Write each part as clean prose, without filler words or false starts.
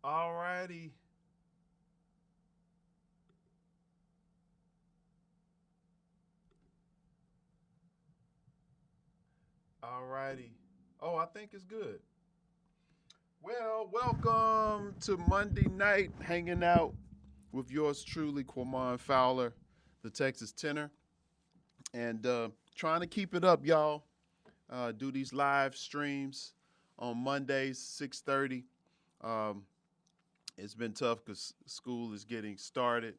All righty. All righty. Oh, I think it's good. Well, welcome to Monday night hanging out with yours truly, Quamon Fowler, the Texas tenor, and trying to keep it up, y'all. Do these live streams on Mondays, 6:30. Um, it's been tough because school is getting started,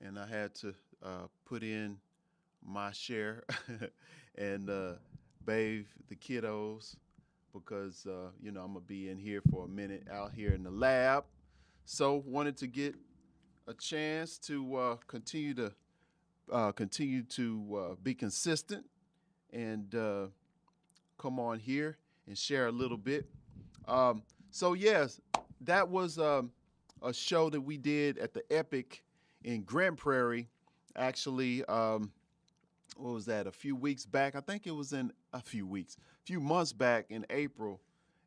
and I had to put in my share and bathe the kiddos because I'm gonna be in here for a minute out here in the lab. So wanted to get a chance to continue to be consistent and come on here and share a little bit. So yes, that was a show that we did at the Epic in Grand Prairie. Actually, what was that? A few weeks back. I think it was in a few months back in April.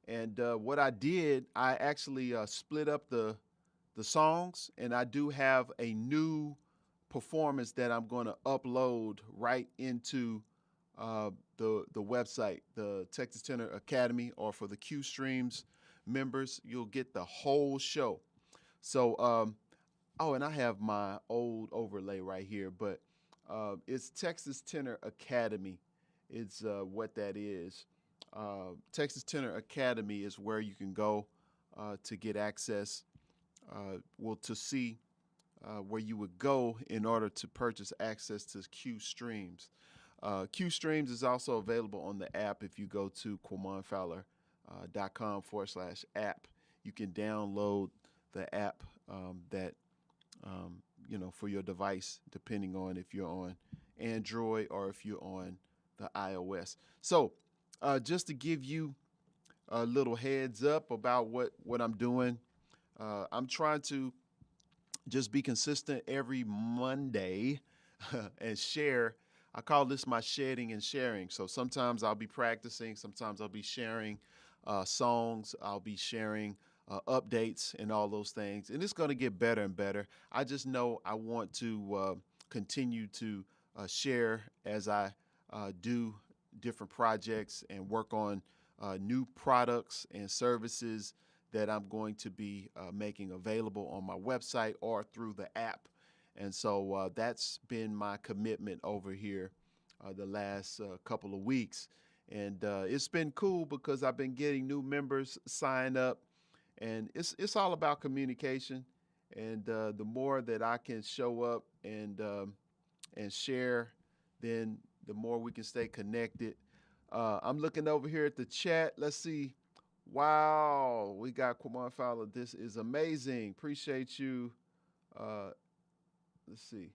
And what I did, I actually split up the songs, and I do have a new performance that I'm going to upload right into the website, the Texas Tenor Academy, or for the Q Streams members, you'll get the whole show. So, oh, and I have my old overlay right here, but it's Texas Tenor Academy. It's what that is. Texas Tenor Academy is where you can go to get access, well, to see where you would go in order to purchase access to Q Streams. Q Streams is also available on the app if you go to quamonfowler.com/app. You can download the app that, for your device, depending on if you're on Android or if you're on the iOS. So, just to give you a little heads up about what I'm doing, I'm trying to just be consistent every Monday and share. I call this my shedding and sharing. So sometimes I'll be practicing, sometimes I'll be sharing songs, I'll be sharing updates and all those things. And it's going to get better and better. I just know I want to continue to share as I do different projects and work on new products and services that I'm going to be making available on my website or through the app. And so that's been my commitment over here the last couple of weeks. And it's been cool because I've been getting new members sign up, and it's all about communication. And the more that I can show up and share, then the more we can stay connected. I'm looking over here at the chat. Let's see. Wow, we got Quamon Fowler. This is amazing. Appreciate you. Uh, let's see.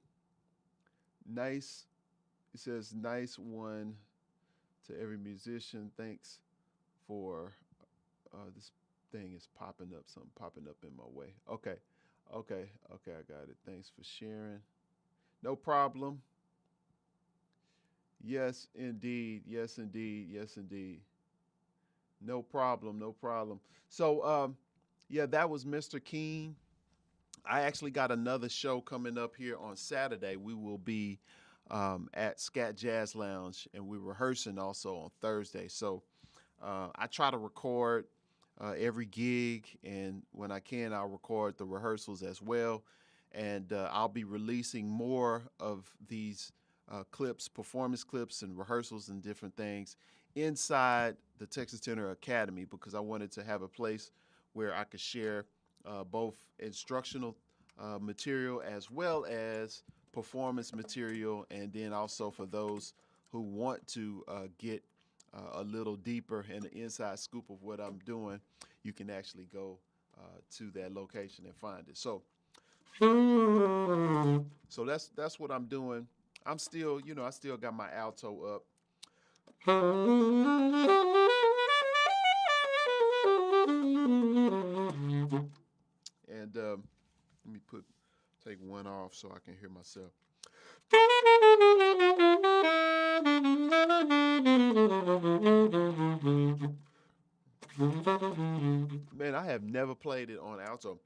Nice. It says nice one to every musician. Thanks for this thing is popping up. Something popping up in my way. Okay. Okay, I got it. Thanks for sharing. No problem. Yes, indeed. Yes, indeed. Yes, indeed. No problem. No problem. So, yeah, that was Mr. Keen. I actually got another show coming up here on Saturday. We will be at Scat Jazz Lounge, and we're rehearsing also on Thursday. So I try to record every gig, and when I can, I'll record the rehearsals as well. And I'll be releasing more of these clips, performance clips, and rehearsals and different things inside the Texas Tenor Academy because I wanted to have a place where I could share both instructional material as well as performance material, and then also for those who want to get a little deeper and the inside scoop of what I'm doing, you can actually go to that location and find it. So that's what I'm doing. I'm still, I still got my alto up. And let me take one off so I can hear myself. Man, I have never played it on alto.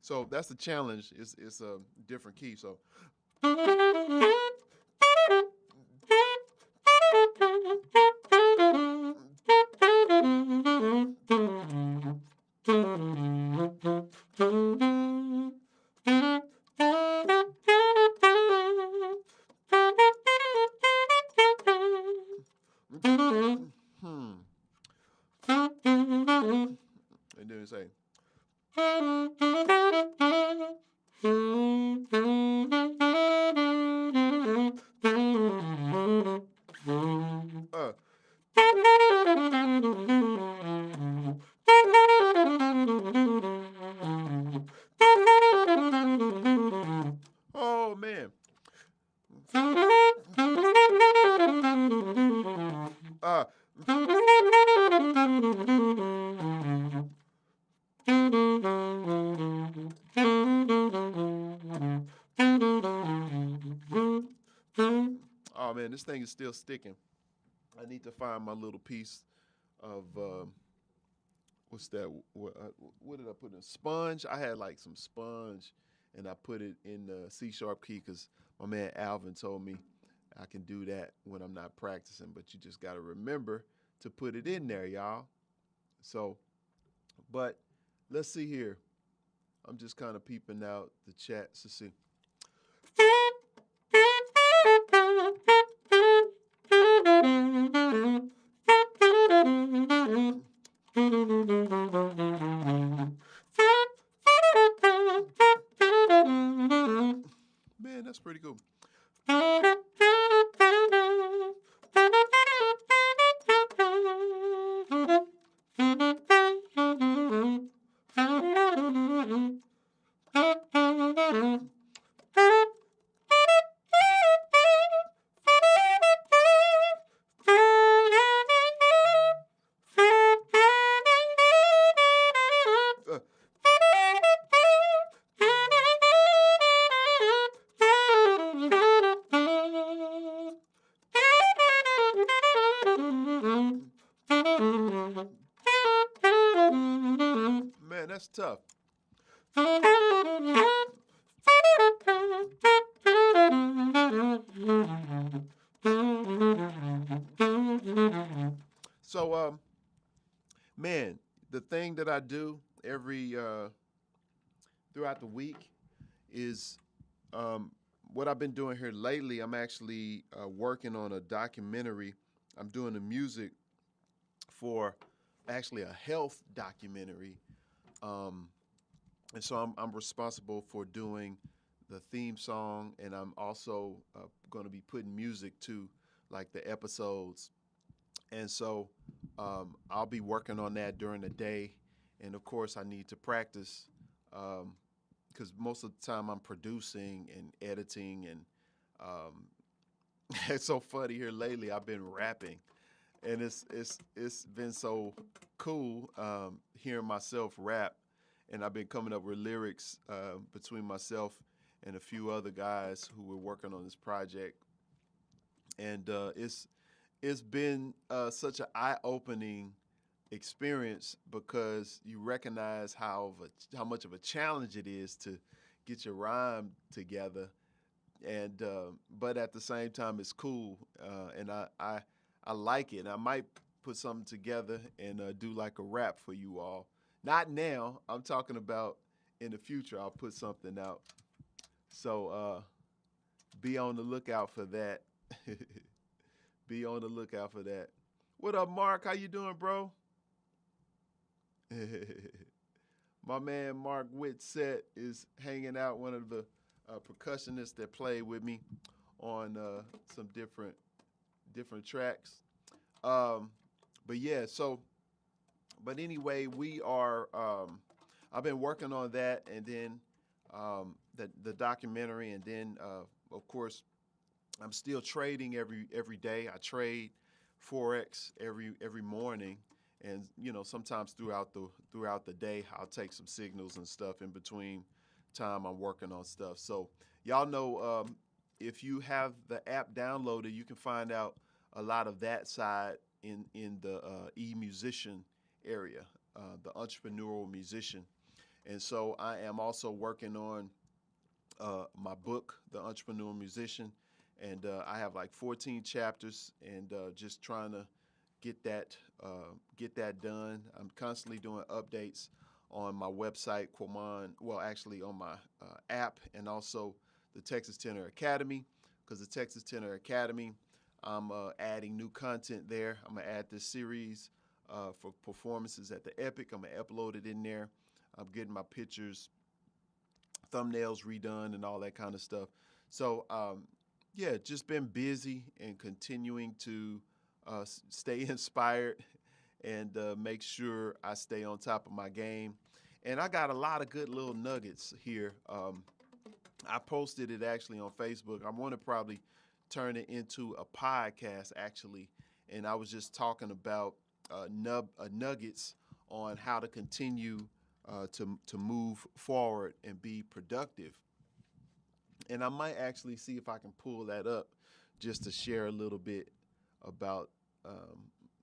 So that's the challenge. It's a different key. So hmm. And then say uh. Oh man. Uh. Oh man, this thing is still sticking. I need to find my little piece of what's that? What did I put in? Sponge. I had like some sponge, and I put it in the C sharp key because my man Alvin told me I can do that when I'm not practicing. But you just got to remember to put it in there, y'all. So, but let's see here. I'm just kind of peeping out the chats to see. Man, that's pretty cool. Uh, Man, that's tough. So, man, the thing that I do every throughout the week is um, what I've been doing here lately. I'm actually working on a documentary. I'm doing the music for actually a health documentary, um, and so I'm responsible for doing the theme song, and I'm also going to be putting music to like the episodes. And so I'll be working on that during the day. And of course, I need to practice because most of the time I'm producing and editing. And it's so funny here lately. I've been rapping, and it's been so cool hearing myself rap. And I've been coming up with lyrics between myself and a few other guys who were working on this project. And it's been such an eye-opening experience because you recognize how much of a challenge it is to get your rhyme together, and but at the same time it's cool, and I like it. And I might put something together and do like a rap for you all. Not now. I'm talking about in the future. I'll put something out. So be on the lookout for that. Be on the lookout for that. What up, Mark? How you doing, bro? My man Mark Whitsett is hanging out, one of the percussionists that played with me on some different tracks. Um, but yeah, so but anyway, we are. I've been working on that, and then the documentary, and then of course I'm still trading every day. I trade forex every morning, and sometimes throughout the day I'll take some signals and stuff in between time I'm working on stuff. So y'all know, if you have the app downloaded, you can find out a lot of that side in the e-musician area, the entrepreneurial musician. And so I am also working on my book, The Entrepreneurial Musician, and I have like 14 chapters, and just trying to get that done. I'm constantly doing updates on my website, Quamon. Well, actually on my app, and also the Texas Tenor Academy, because the Texas Tenor Academy, I'm adding new content there. I'm gonna add this series for performances at the Epic. I'm gonna upload it in there. I'm getting my pictures, thumbnails redone, and all that kind of stuff. So yeah, just been busy and continuing to stay inspired and make sure I stay on top of my game. And I got a lot of good little nuggets here. I posted it actually on Facebook. I want to probably turn it into a podcast actually. And I was just talking about nuggets on how to continue to move forward and be productive. And I might actually see if I can pull that up just to share a little bit about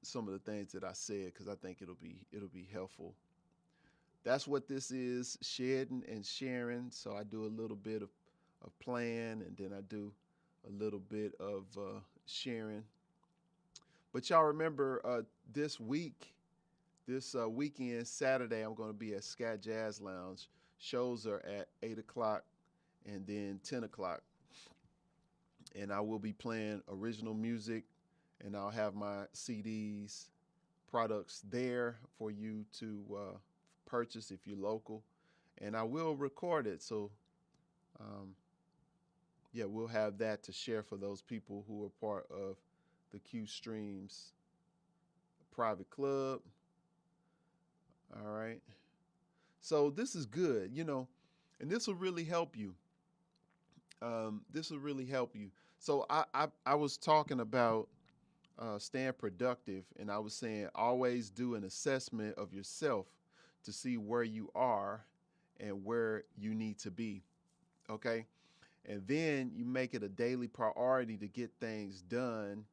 some of the things that I said, because I think it'll be helpful. That's what this is, shedding and sharing. So I do a little bit of playing, and then I do a little bit of sharing. But y'all remember this weekend, Saturday, I'm going to be at Scat Jazz Lounge. Shows are at 8 o'clock and then 10 o'clock. And I will be playing original music, and I'll have my CDs, products there for you to purchase if you're local. And I will record it. So, yeah, we'll have that to share for those people who are part of the Q Streams private club. All right. So this is good, and this will really help you. This will really help you. So I was talking about staying productive, and I was saying always do an assessment of yourself to see where you are and where you need to be. Okay. And then you make it a daily priority to get things done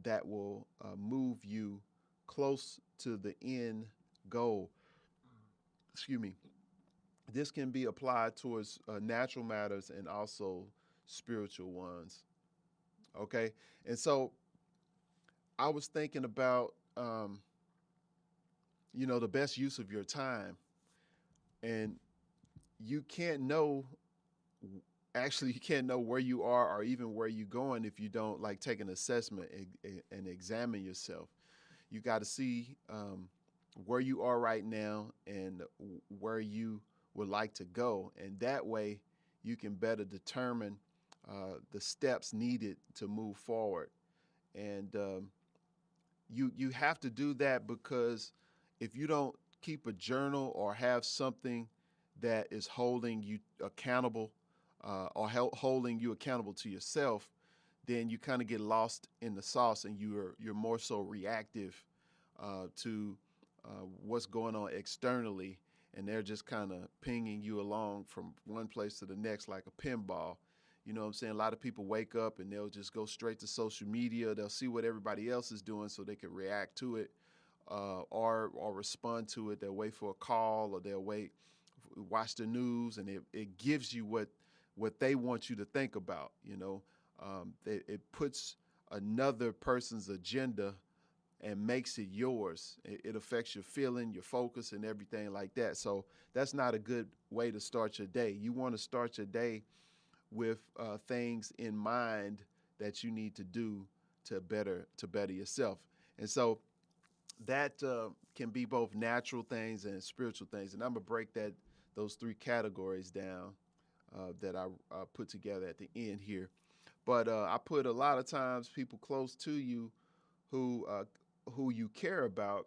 that will move you close to the end goal. Excuse me. This can be applied towards natural matters and also spiritual ones. Okay. And so I was thinking about, the best use of your time. And you can't know, actually, you can't know where you are or even where you're going if you don't like take an assessment and examine yourself. You got to see where you are right now and where you would like to go. And that way you can better determine the steps needed to move forward. And you have to do that, because if you don't keep a journal or have something that is holding you accountable or holding you accountable to yourself, then you kind of get lost in the sauce, and you're more so reactive to what's going on externally, and they're just kind of pinging you along from one place to the next like a pinball. You know what I'm saying? A lot of people wake up and they'll just go straight to social media. They'll see what everybody else is doing so they can react to it or respond to it. They'll wait for a call, or they'll watch the news, and it gives you what they want you to think about. It puts another person's agenda and makes it yours. It affects your feeling, your focus, and everything like that. So that's not a good way to start your day. You want to start your day with things in mind that you need to do to better yourself. And so that can be both natural things and spiritual things. And I'm gonna break those three categories down that I put together at the end here. But I put a lot of times people close to you who you care about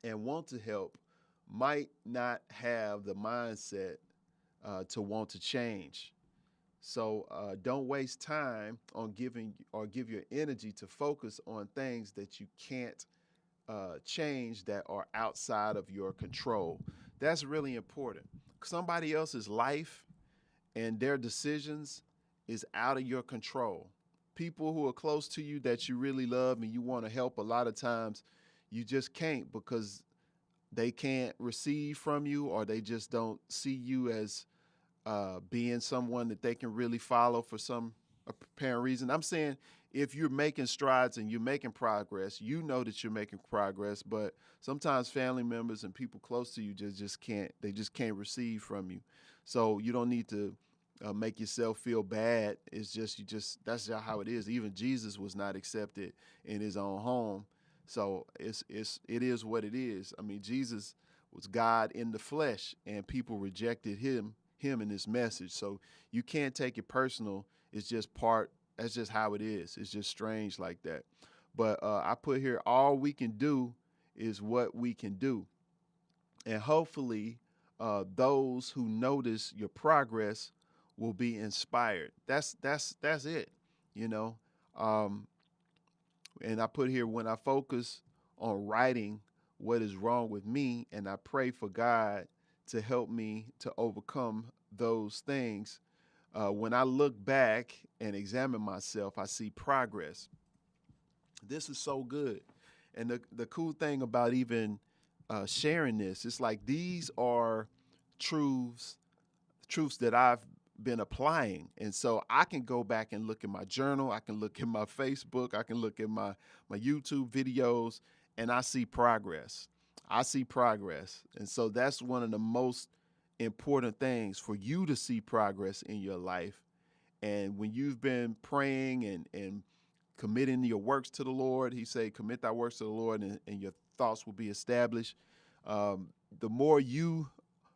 and want to help might not have the mindset to want to change. So don't waste time on give your energy to focus on things that you can't change, that are outside of your control. That's really important. somebody else's life and their decisions is out of your control. People who are close to you that you really love and you want to help, a lot of times you just can't because they can't receive from you, or they just don't see you as being someone that they can really follow for some apparent reason. I'm saying if you're making strides and you're making progress, you know that you're making progress, but sometimes family members and people close to you just can't, they just can't receive from you. So you don't need to make yourself feel bad. It's just, that's just how it is. Even Jesus was not accepted in his own home. So it is what it is. I mean, Jesus was God in the flesh, and people rejected him and his message. So you can't take it personal. It's just part. That's just how it is. It's just strange like that. But I put here, all we can do is what we can do, and hopefully, those who notice your progress will be inspired. That's it. You know. And I put here, when I focus on writing what is wrong with me and I pray for God to help me to overcome those things, when I look back and examine myself, I see progress. This is so good. And the cool thing about even sharing this, it's like these are truths that I've been applying. And so I can go back and look at my journal. I can look at my Facebook. I can look at my YouTube videos, and I see progress. I see progress. And so that's one of the most important things, for you to see progress in your life. And when you've been praying and committing your works to the Lord, he say, commit thy works to the Lord, and your thoughts will be established. The more you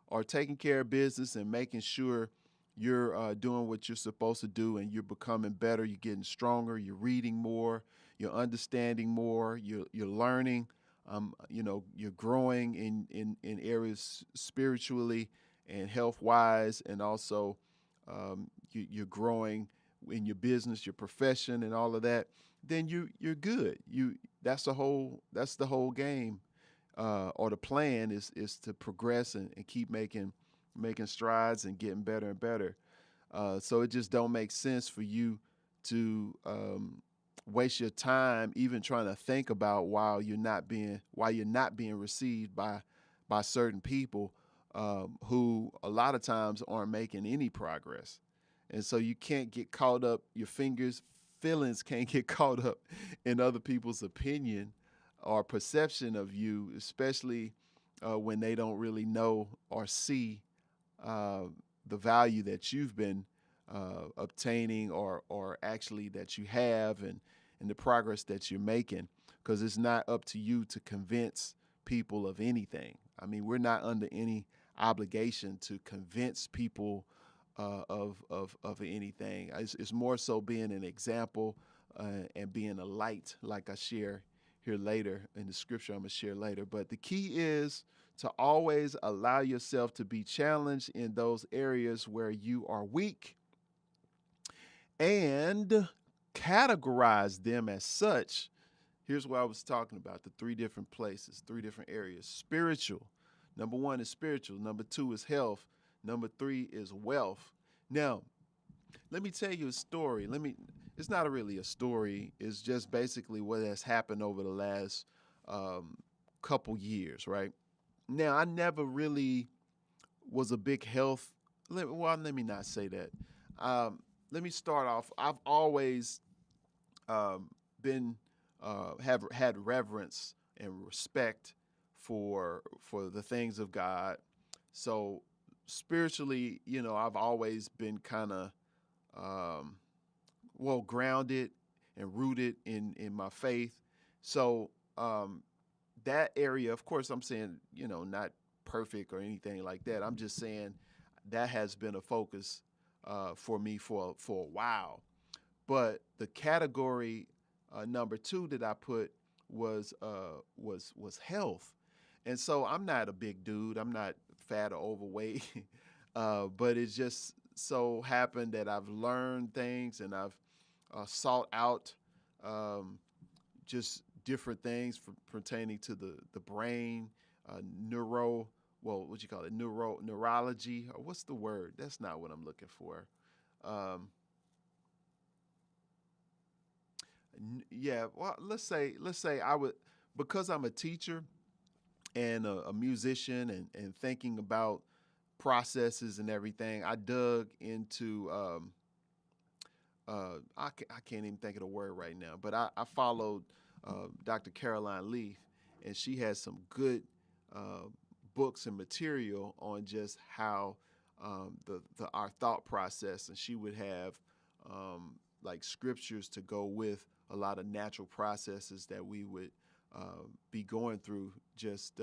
are taking care of business and making sure you're doing what you're supposed to do, and you're becoming better, you're getting stronger, you're reading more, you're understanding more, you're learning, you're growing in areas spiritually and health wise, and also you're growing in your business, your profession, and all of that. Then you're good. That's the whole game, or the plan is to progress and keep making strides and getting better and better. So it just don't make sense for you to waste your time even trying to think about why you're not being received by certain people, who a lot of times aren't making any progress. And so you can't get caught up, feelings can't get caught up in other people's opinion or perception of you, especially when they don't really know or see the value that you've been obtaining, or actually that you have, and the progress that you're making. Because it's not up to you to convince people of anything. I mean, we're not under any obligation to convince people of anything. It's more so being an example and being a light, like I share here later in the scripture I'm going to share later. But the key is to always allow yourself to be challenged in those areas where you are weak, and categorize them as such. Here's what I was talking about, the three different places, three different areas. Spiritual. Number one is spiritual. Number two is health. Number three is wealth. Now, let me tell you a story. It's not really a story. It's just basically what has happened over the last couple years, right? Now, I never really was a big health. Let me not say that. Let me start off. I've always have had reverence and respect for the things of God. So spiritually, I've always been kind of grounded and rooted in my faith. So that area, of course, I'm saying, not perfect or anything like that. I'm just saying that has been a focus for me for a while. But the category number two that I put was health. And so I'm not a big dude. I'm not fat or overweight, but it just so happened that I've learned things, and I've sought out just different things pertaining to the brain, neuro well, what you call it, neurology, or what's the word? That's not what I'm looking for. Um, yeah, well, let's say I would, because I'm a teacher and a musician, and thinking about processes and everything. I dug into I can't even think of the word right now, but I followed Dr. Caroline Leaf, and she has some good uh, books and material on just how the our thought process, and she would have like scriptures to go with a lot of natural processes that we would be going through, just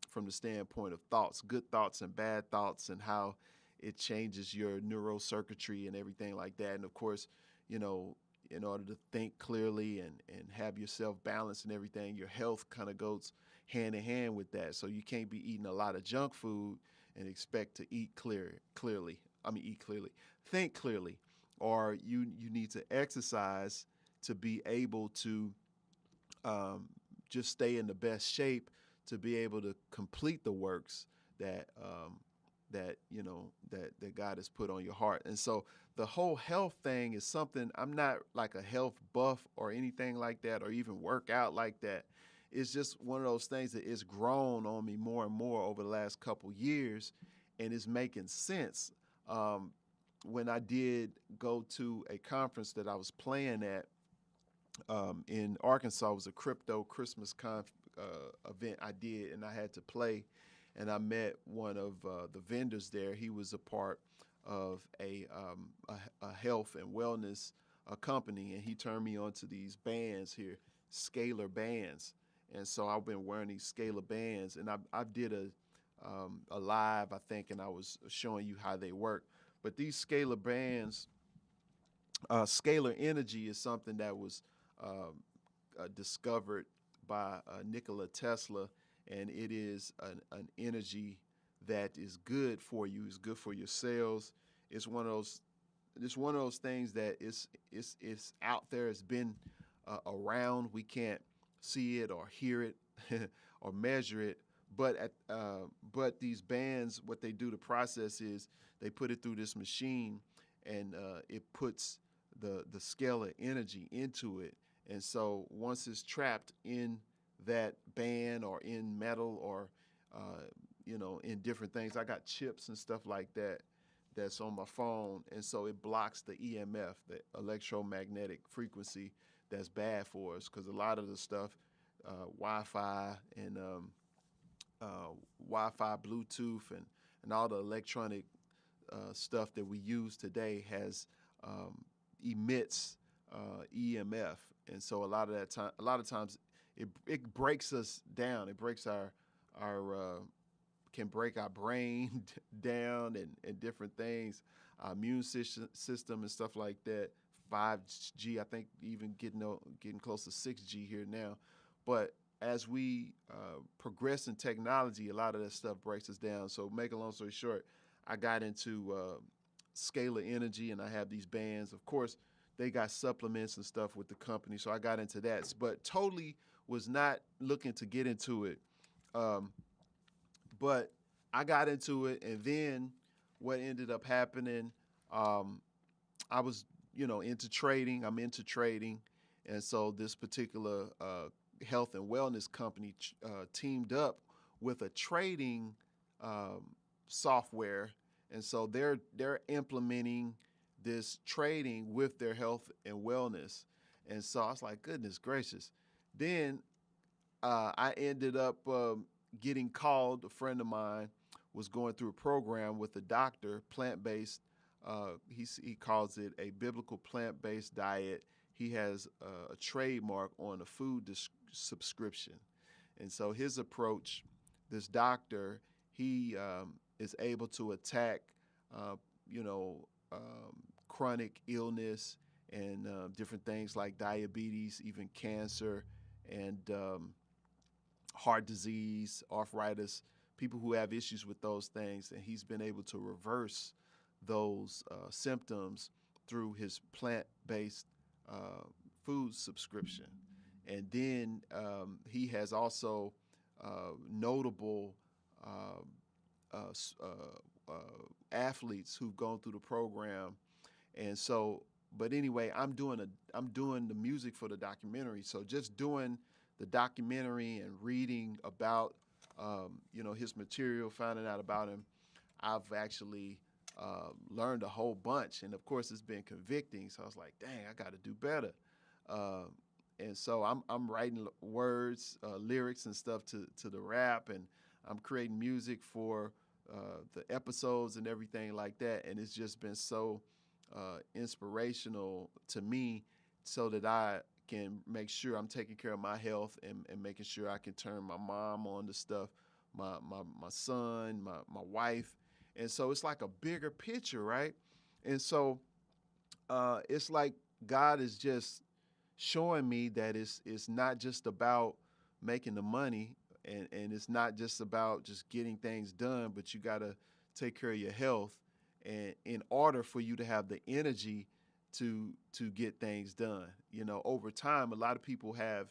from the standpoint of thoughts, good thoughts and bad thoughts, and how it changes your neurocircuitry and everything like that. And of course, you know, in order to think clearly and have yourself balanced and everything, your health kind of goes hand in hand with that. So you can't be eating a lot of junk food and expect to eat clearly. I mean, eat clearly, think clearly, or you need to exercise to be able to um, just stay in the best shape to be able to complete the works that that God has put on your heart. And so the whole health thing is something, I'm not like a health buff or anything like that, or even work out like that. It's just one of those things that it's grown on me more and more over the last couple years, and it's making sense. Um, when I did go to a conference that I was playing at in Arkansas, it was a crypto Christmas event I did, and I had to play. And I met one of the vendors there. He was a part of a health and wellness company, and he turned me on to these bands here, scalar bands. And so I've been wearing these scalar bands, and I did a live, I think, and I was showing you how they work. But these scalar bands, scalar energy is something that was discovered by Nikola Tesla, and it is an energy that is good for you. It's good for your cells. It's one of those. It's one of those things that it's out there. It's been around. We can't see it or hear it or measure it. But these bands, what they do, the process is they put it through this machine, and it puts the scalar energy into it. And so once it's trapped in that band or in metal or in different things, I got chips and stuff like that that's on my phone, and so it blocks the EMF, the electromagnetic frequency that's bad for us, because a lot of the stuff, Wi-Fi and Wi-Fi, Bluetooth, and all the electronic stuff that we use today has emits EMF, and so a lot of times it breaks us down. It breaks our can break our brain down, and different things, our immune system and stuff like that. 5G, I think, even getting close to 6G here now. But as we progress in technology, a lot of that stuff breaks us down. So, make a long story short, I got into scalar energy, and I have these bands. Of course, they got supplements and stuff with the company, so I got into that. But totally was not looking to get into it. But I got into it, and then what ended up happening, I was, into trading. I'm into trading, and so this particular health and wellness company teamed up with a trading software, and so they're implementing this trading with their health and wellness, and so I was like, goodness gracious. Then I ended up getting called. A friend of mine was going through a program with a doctor, plant-based. He calls it a biblical plant-based diet. He has a trademark on a food subscription. And so his approach, this doctor, he is able to attack, you know, chronic illness and different things like diabetes, even cancer, and heart disease, arthritis, people who have issues with those things. And he's been able to reverse those symptoms through his plant-based food subscription. And then he has also notable um, athletes who've gone through the program, and so. But anyway, I'm doing the music for the documentary. So just doing the documentary and reading about his material, finding out about him, I've actually learned a whole bunch. And of course, it's been convicting. So I was like, dang, I got to do better. Uh, and so I'm writing words, lyrics, and stuff to the rap, and I'm creating music for the episodes and everything like that. And it's just been so inspirational to me, so that I can make sure I'm taking care of my health, and making sure I can turn my mom on to stuff, my son, my wife. And so it's like a bigger picture, right? And so it's like God is just showing me that it's not just about making the money, and it's not just about just getting things done, but you got to take care of your health, and in order for you to have the energy to get things done. Over time, a lot of people have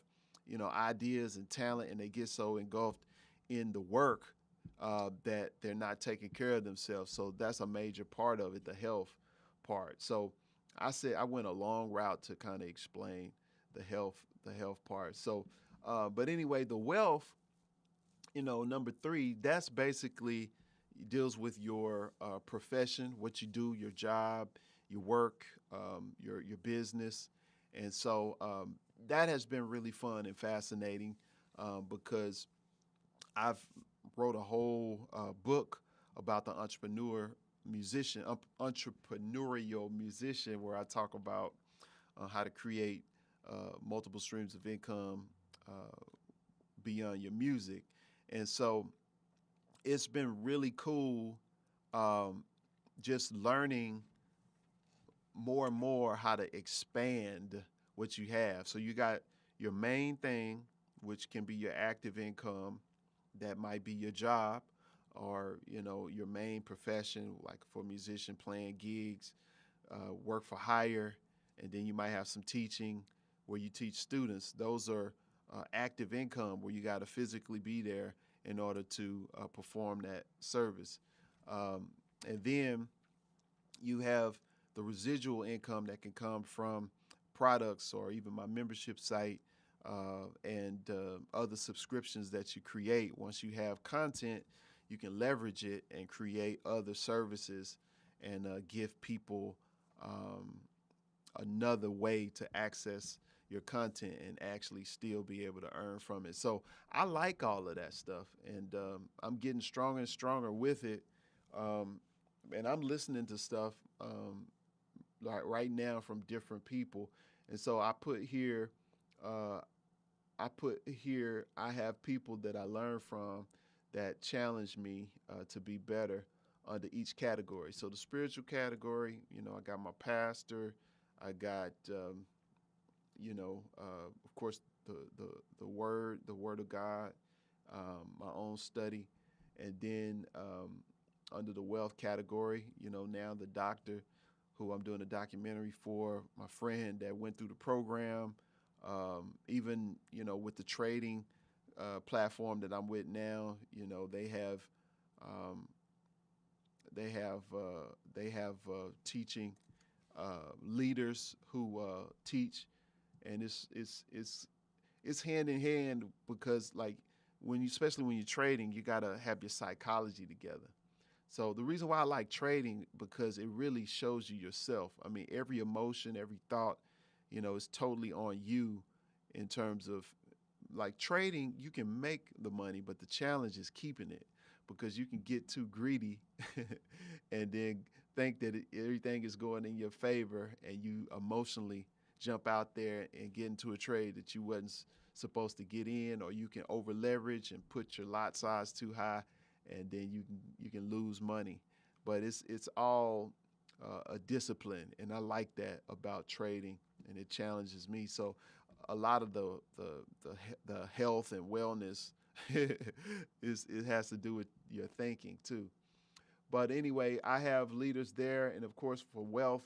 ideas and talent, and they get so engulfed in the work that they're not taking care of themselves. So that's a major part of it, the health part. So I said I went a long route to kind of explain the health part. So, but anyway, the wealth, number three, that's basically deals with your profession, what you do, your job, your work, your business, and so that has been really fun and fascinating because I've wrote a whole book about the entrepreneurial musician, where I talk about how to create multiple streams of income beyond your music. And so it's been really cool just learning more and more how to expand what you have. So you got your main thing, which can be your active income, that might be your job, or your main profession, like for a musician, playing gigs, work for hire, and then you might have some teaching where you teach students. Those are active income, where you got to physically be there in order to perform that service. And then you have the residual income that can come from products, or even my membership site, and other subscriptions that you create. Once you have content, you can leverage it and create other services, and give people another way to access your content and actually still be able to earn from it. So I like all of that stuff, and I'm getting stronger and stronger with it. And I'm listening to stuff like right now from different people. And so uh, I have people that I learn from that challenge me to be better under each category. So the spiritual category, I got my pastor, I got, of course, the word of God, my own study, and then under the wealth category, now the doctor who I'm doing a documentary for, my friend that went through the program, even with the trading platform that I'm with now, they have um, teaching leaders who teach, and it's hand in hand, because like especially when you're trading, you gotta have your psychology together. So the reason why I like trading, because it really shows you yourself. I mean, every emotion, every thought, is totally on you. In terms of like trading, you can make the money, but the challenge is keeping it, because you can get too greedy and then think that everything is going in your favor, and you emotionally jump out there and get into a trade that you wasn't supposed to get in, or you can over leverage and put your lot size too high, and then you can lose money. But it's all a discipline, and I like that about trading, and it challenges me. So a lot of the health and wellness it has to do with your thinking too. But anyway, I have leaders there, and of course for wealth,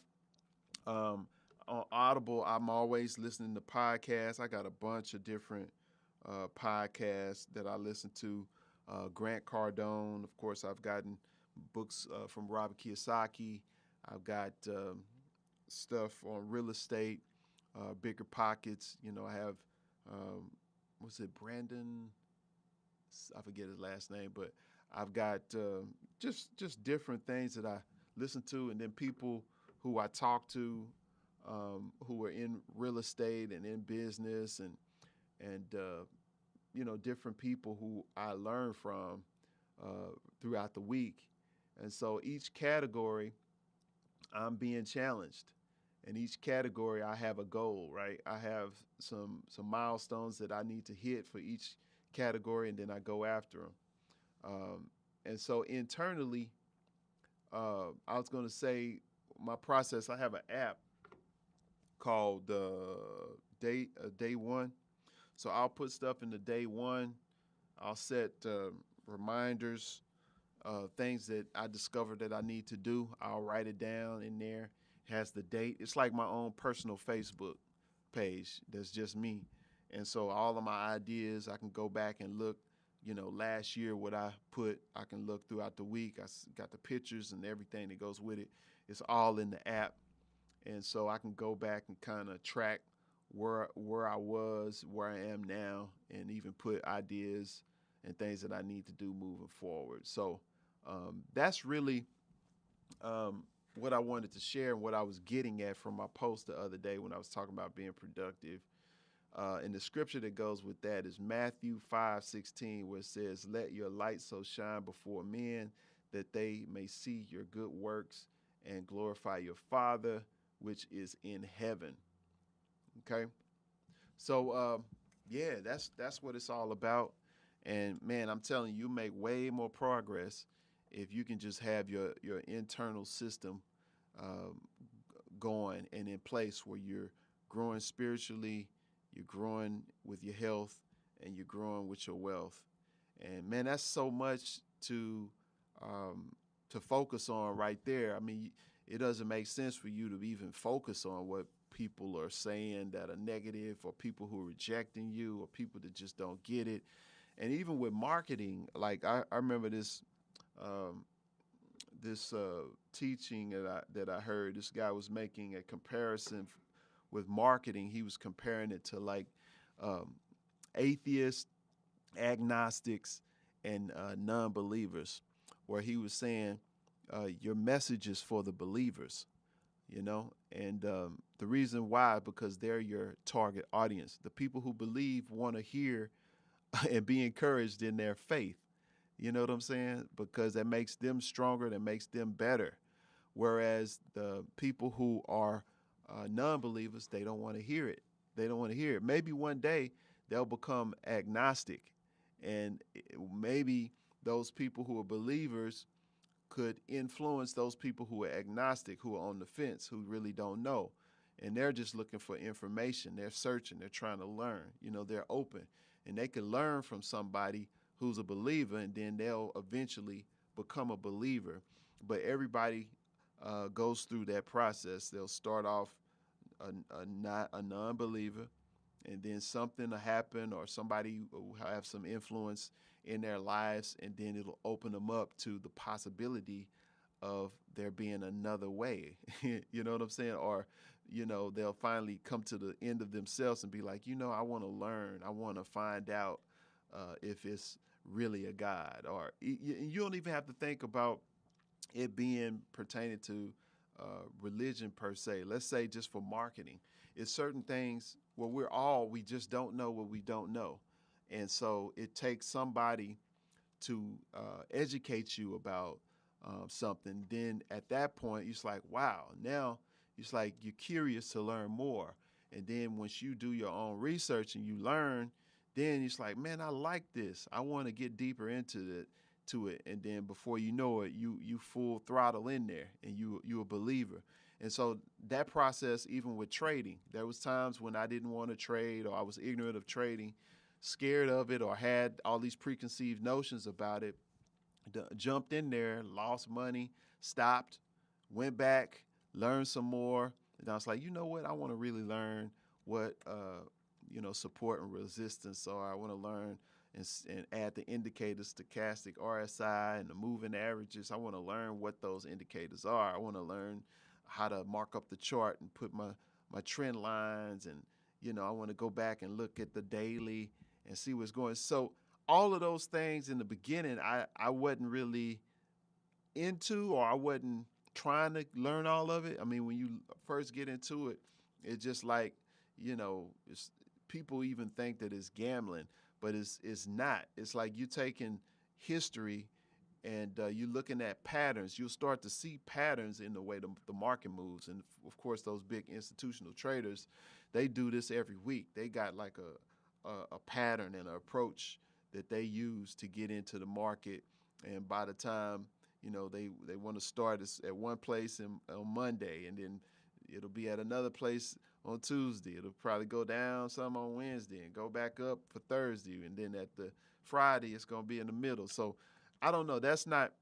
um, on Audible, I'm always listening to podcasts. I got a bunch of different podcasts that I listen to. Grant Cardone. Of course, I've gotten books from Robert Kiyosaki. I've got stuff on real estate, bigger pockets. I have, what's it, Brandon? I forget his last name, but I've got just different things that I listen to, and then people who I talk to who are in real estate and in business, and different people who I learn from throughout the week. And so each category, I'm being challenged. In each category, I have a goal, right? I have some milestones that I need to hit for each category, and then I go after them. And so internally, I was going to say my process. I have an app called Day One. So I'll put stuff in the Day One. I'll set reminders, things that I discovered that I need to do. I'll write it down in there. It has the date. It's like my own personal Facebook page. That's just me. And so all of my ideas, I can go back and look, last year what I put. I can look throughout the week. Got the pictures and everything that goes with it. It's all in the app. And so I can go back and kind of track where I was, where I am now, and even put ideas and things that I need to do moving forward. So that's really what I wanted to share and what I was getting at from my post the other day when I was talking about being productive. And the scripture that goes with that is Matthew 5:16, where it says, "Let your light so shine before men that they may see your good works and glorify your Father which is in heaven." Okay, so yeah, that's what it's all about. And man, I'm telling you, you make way more progress if you can just have your internal system um, going and in place where you're growing spiritually, you're growing with your health, and you're growing with your wealth. And man, that's so much to focus on right there. I mean, it doesn't make sense for you to even focus on what people are saying that are negative, or people who are rejecting you, or people that just don't get it. And even with marketing, like I remember um, this teaching that I heard. This guy was making a comparison with marketing. He was comparing it to like um, atheists, agnostics, and non-believers, where he was saying your message is for the believers, and the reason why, because they're your target audience. The people who believe want to hear and be encouraged in their faith. You know what I'm saying? Because that makes them stronger, that makes them better. Whereas the people who are non-believers, they don't want to hear it. They don't want to hear it. Maybe one day they'll become agnostic, and maybe those people who are believers could influence those people who are agnostic, who are on the fence, who really don't know. And they're just looking for information. They're searching. They're trying to learn. They're open. And they can learn from somebody who's a believer, and then they'll eventually become a believer. But everybody goes through that process. They'll start off not a non-believer, and then something will happen, or somebody will have some influence in their lives, and then it'll open them up to the possibility of there being another way. You know what I'm saying? Or, they'll finally come to the end of themselves and be like, I want to learn. I want to find out if it's really a God. Or you don't even have to think about it being pertaining to religion per se. Let's say just for marketing, it's certain things where we just don't know what we don't know. And so it takes somebody to educate you about something. Then at that point, it's like, wow, now it's like you're curious to learn more. And then once you do your own research and you learn, then it's like, man, I like this. I want to get deeper into it. And then before you know it, you full throttle in there, and you a believer. And so that process, even with trading, there was times when I didn't want to trade, or I was ignorant of trading, scared of it, or had all these preconceived notions about it. Jumped in there, lost money, stopped, went back, learned some more. And I was like, you know what? I want to really learn what support and resistance are. I want to learn and add the indicators, stochastic, RSI, and the moving averages. I want to learn what those indicators are. I want to learn how to mark up the chart and put my trend lines, and I want to go back and look at the daily and see what's going. So all of those things in the beginning, I wasn't really into, or I wasn't trying to learn all of it. I mean, when you first get into it, it's just like, it's, people even think that it's gambling, but it's not. It's like you taking history and you're looking at patterns. You'll start to see patterns in the way the market moves. And of course, those big institutional traders, they do this every week. They got like a pattern and an approach that they use to get into the market. And by the time, they want to start at one place on Monday, and then it'll be at another place on Tuesday. It'll probably go down some on Wednesday and go back up for Thursday. And then at the Friday, it's going to be in the middle. So I don't know. That's not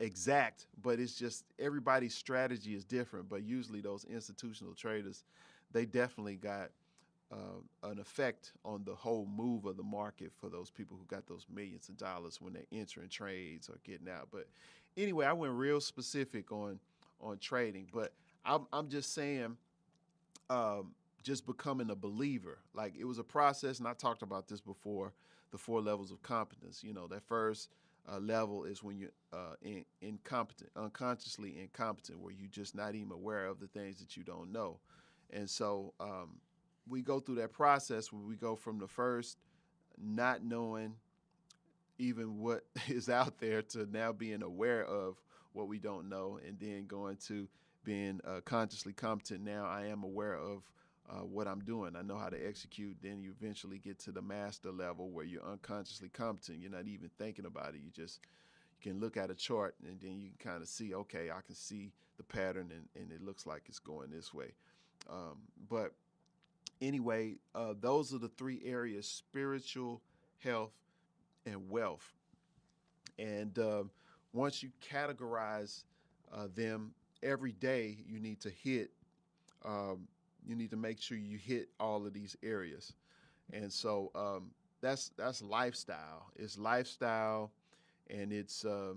exact, but it's just everybody's strategy is different. But usually those institutional traders, they definitely got an effect on the whole move of the market for those people who got those millions of dollars when they're entering trades or getting out. But anyway, I went real specific on trading. But I'm just saying, just becoming a believer. Like, it was a process, and I talked about this before, the 4 levels of competence. That first level is when you're incompetent, unconsciously incompetent, where you're just not even aware of the things that you don't know. And so we go through that process where we go from the first not knowing even what is out there to now being aware of what we don't know, and then going to being consciously competent. Now I am aware of what I'm doing. I know how to execute. Then you eventually get to the master level where you're unconsciously competent. You're not even thinking about it. You can look at a chart, and then you can kind of see, okay, I can see the pattern, and it looks like it's going this way. But anyway, those are the 3 areas: spiritual, health, and wealth. And once you categorize them, every day you need to make sure you hit all of these areas. And so that's lifestyle. It's lifestyle, and it's the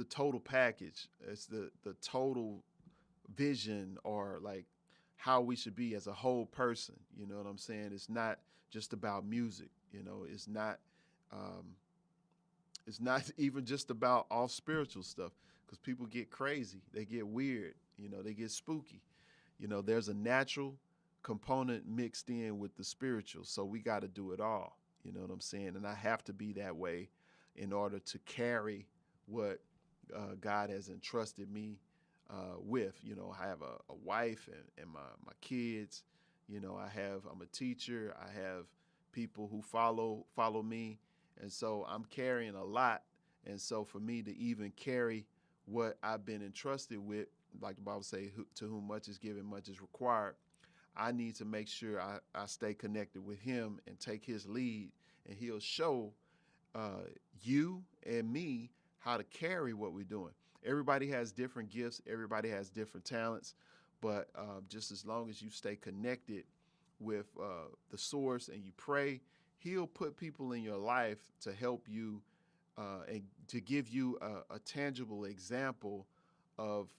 total package. It's the total vision, or like how we should be as a whole person. You know what I'm saying? It's not just about music. It's not even just about all spiritual stuff, because people get crazy. They get weird. They get spooky. There's a natural component mixed in with the spiritual. So we got to do it all. You know what I'm saying? And I have to be that way in order to carry what God has entrusted me with. I have a wife and my kids. I'm a teacher. I have people who follow me. And so I'm carrying a lot. And so for me to even carry what I've been entrusted with, like the Bible says, to whom much is given, much is required, I need to make sure I stay connected with him and take his lead, and he'll show you and me how to carry what we're doing. Everybody has different gifts. Everybody has different talents. But just as long as you stay connected with the source and you pray, he'll put people in your life to help you and to give you a tangible example of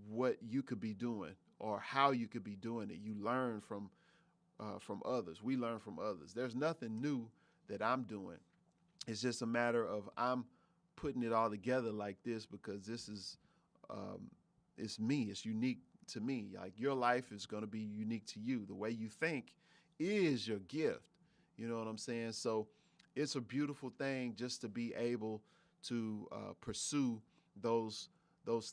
what you could be doing or how you could be doing it. You learn from others. We learn from others. There's nothing new that I'm doing. It's just a matter of I'm putting it all together like this because this is it's me. It's unique to me. Like, your life is going to be unique to you. The way you think is your gift. You know what I'm saying? So it's a beautiful thing just to be able to pursue those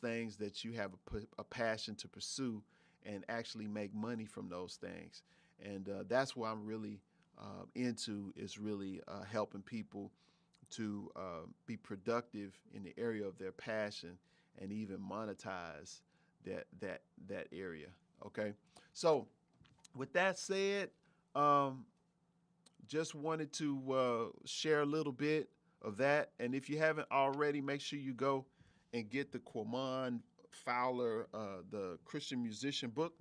things that you have a passion to pursue and actually make money from those things. And that's what I'm really into, is really helping people to be productive in the area of their passion and even monetize that area. Okay. So with that said, just wanted to share a little bit of that. And if you haven't already, make sure you go and get the Quamon Fowler, the Christian musician book.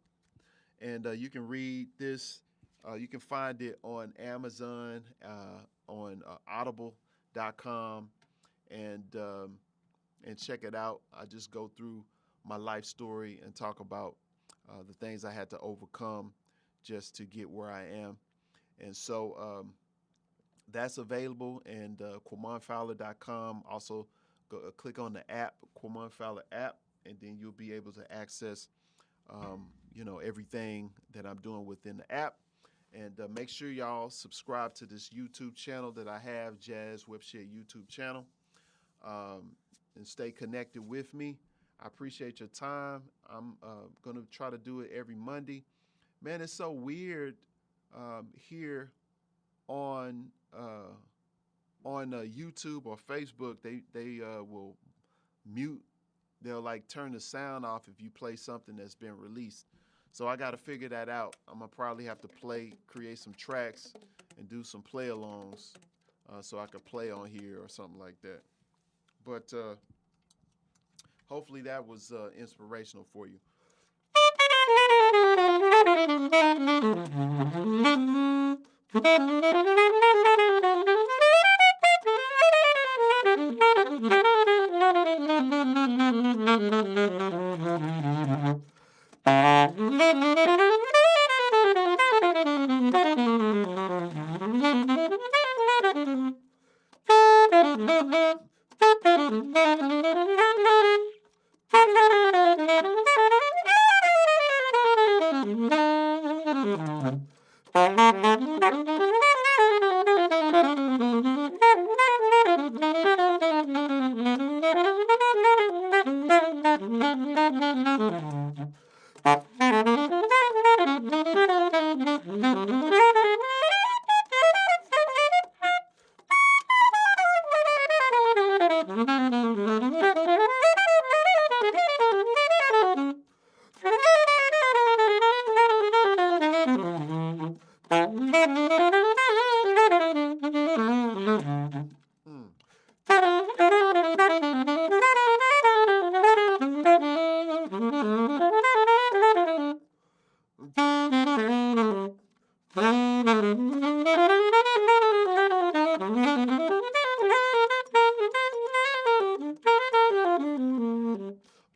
And you can read this You can find it on Amazon, on Audible.com, and check it out. I just go through my life story and talk about the things I had to overcome just to get where I am. And so that's available, and QuamonFowler.com. Also, click on the app, Quamon Fowler app, and then you'll be able to access, everything that I'm doing within the app. And make sure y'all subscribe to this YouTube channel that I have, Jazz Webshed YouTube channel, and stay connected with me. I appreciate your time. I'm going to try to do it every Monday. Man, it's so weird here on YouTube or Facebook. They will mute. They'll like turn the sound off if you play something that's been released. So I got to figure that out. I'm gonna probably have to create some tracks and do some play-alongs so I could play on here or something like that. But hopefully that was inspirational for you.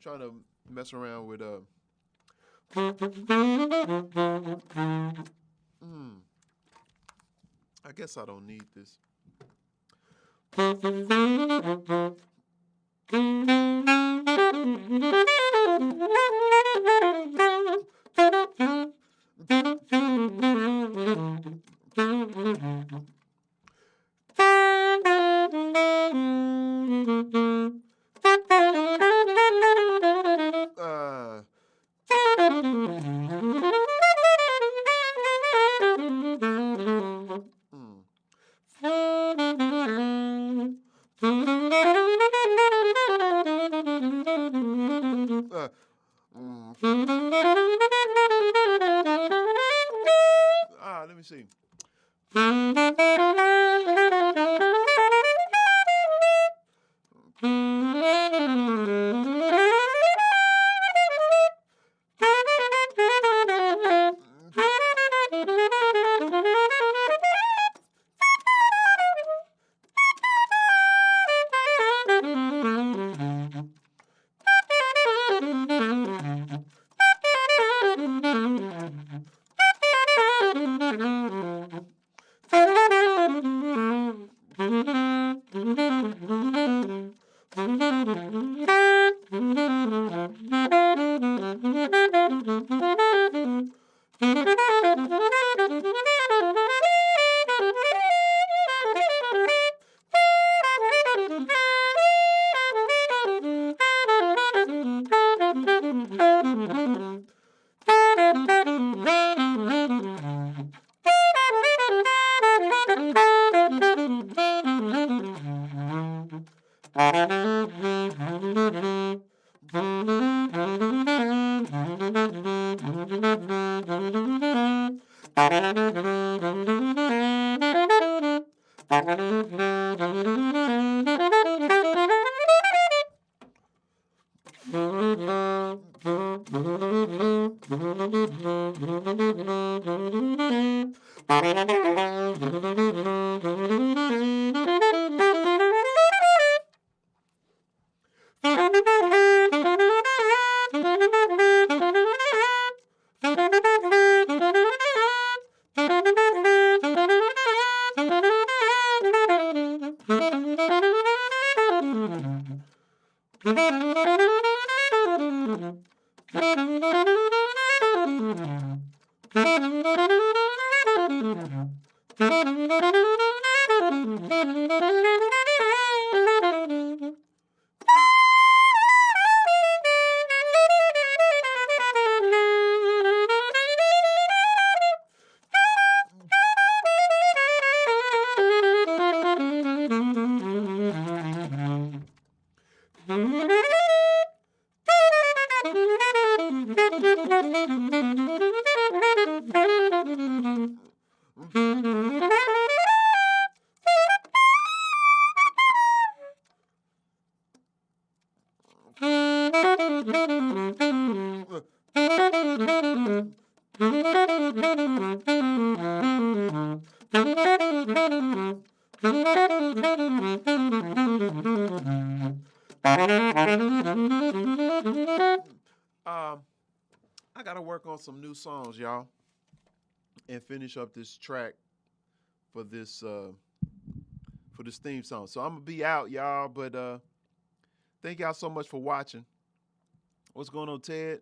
Trying to mess around with I guess I don't need this. Let me see. Um, I gotta work on some new songs, y'all, and finish up this track for this theme song. So I'm gonna be out, y'all. But thank y'all so much for watching. What's going on, Ted?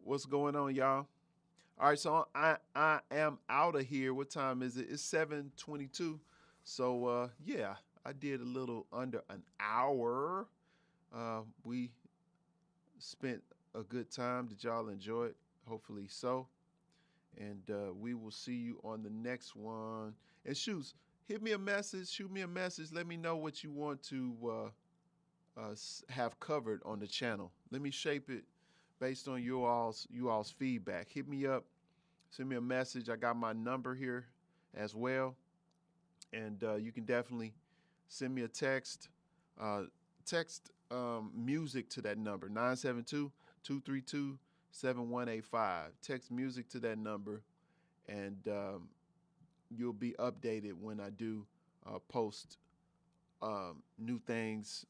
What's going on, y'all? All right, so I am out of here. What time is it? It's 7:22. So yeah, I did a little under an hour. We spent a good time. Did y'all enjoy it? Hopefully so. And we will see you on the next one. And shoot me a message. Shoot me a message. Let me know what you want to have covered on the channel. Let me shape it based on you all's feedback. Hit me up. Send me a message. I got my number here as well. And you can definitely send me a text. Text music to that number, 972-232-7185. Text music to that number, and you'll be updated when I do post new things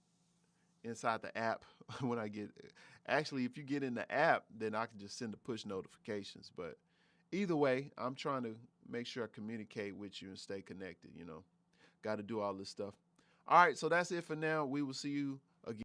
inside the app. When I get, actually, if you get in the app, then I can just send the push notifications. But either way, I'm trying to make sure I communicate with you and stay connected. Got to do all this stuff. All right, so that's it for now. We will see you